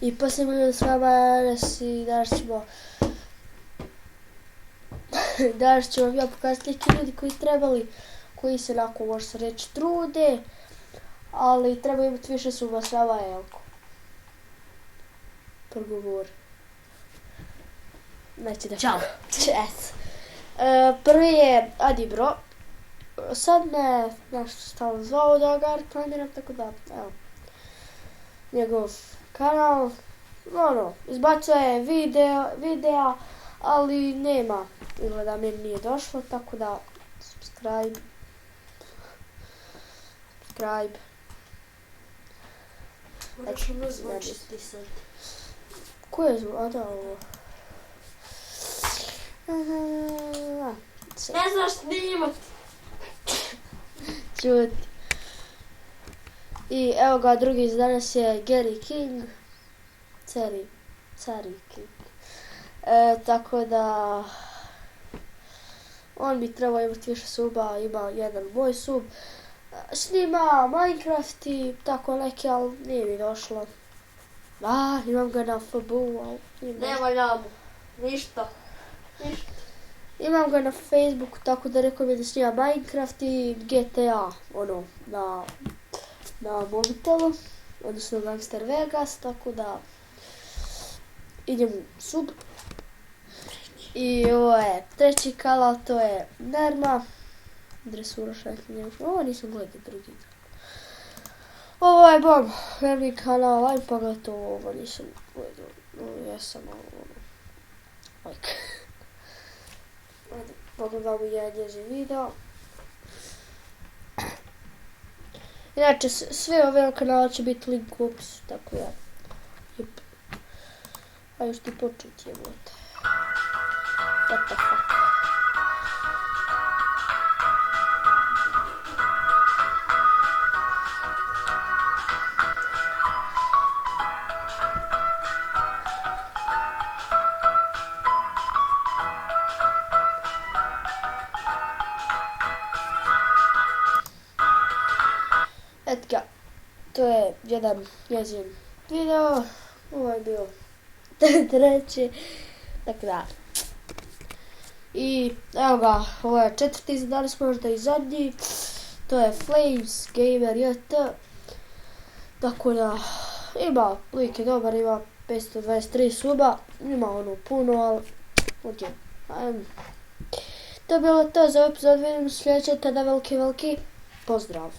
I posljednji video s vama i danas ću vam ja pokazati neki ljudi koji se onako može se reći trude, ali treba imati više suba s vama Elko. Progovor. Neće da... Ćao. Čet. Prvi je Adibro. Sad me nešto stalo zvao da ga reklamiram, tako da, evo. Njegov kanal, izbacuje videa, ali nema, izgleda mi nije došlo, tako da, subscribe. Moraš ono zvučiti sad. Ko je zvuk? A da, ovo. Ne znaš snimat. Čuti. I evo ga, drugi za danas je Gary King. Cari King. Tako da... On bi trebao imati više suba, ima jedan moj sub. Snima Minecraft i tako neki, ali nije mi došlo. Imam ga na FB-u, ali... Nema ljamu. Ništa. Imam ga na Facebooku, tako da rekao mi da snima Minecraft i GTA, na mobitelu, odnosno Gangster Vegas, tako da idem u sub. I ovo je treći kanal, to je Nerma, dresura ovo nisam gledao drugi. Ovo je bom, Nermi kanal, aj pa ga to, ovo nisam gledao, jesam like. Pogledamo jedan njezin video. Inače, sve ove kanala će biti link u opisu, tako da. A još ti početi jebote. What the fuck. Eto ga, to je jedan njezin video, ovo je bio treći, tako da. I evo ga, ovo je četvrti za danas, možda i zadnji, to je Flames Gamer JT, tako da ima, lik je dobar, ima 523 suba, ima ono puno, ali ok. To je bilo to za epizod, vidimo sljedeće, tada veliki pozdrav.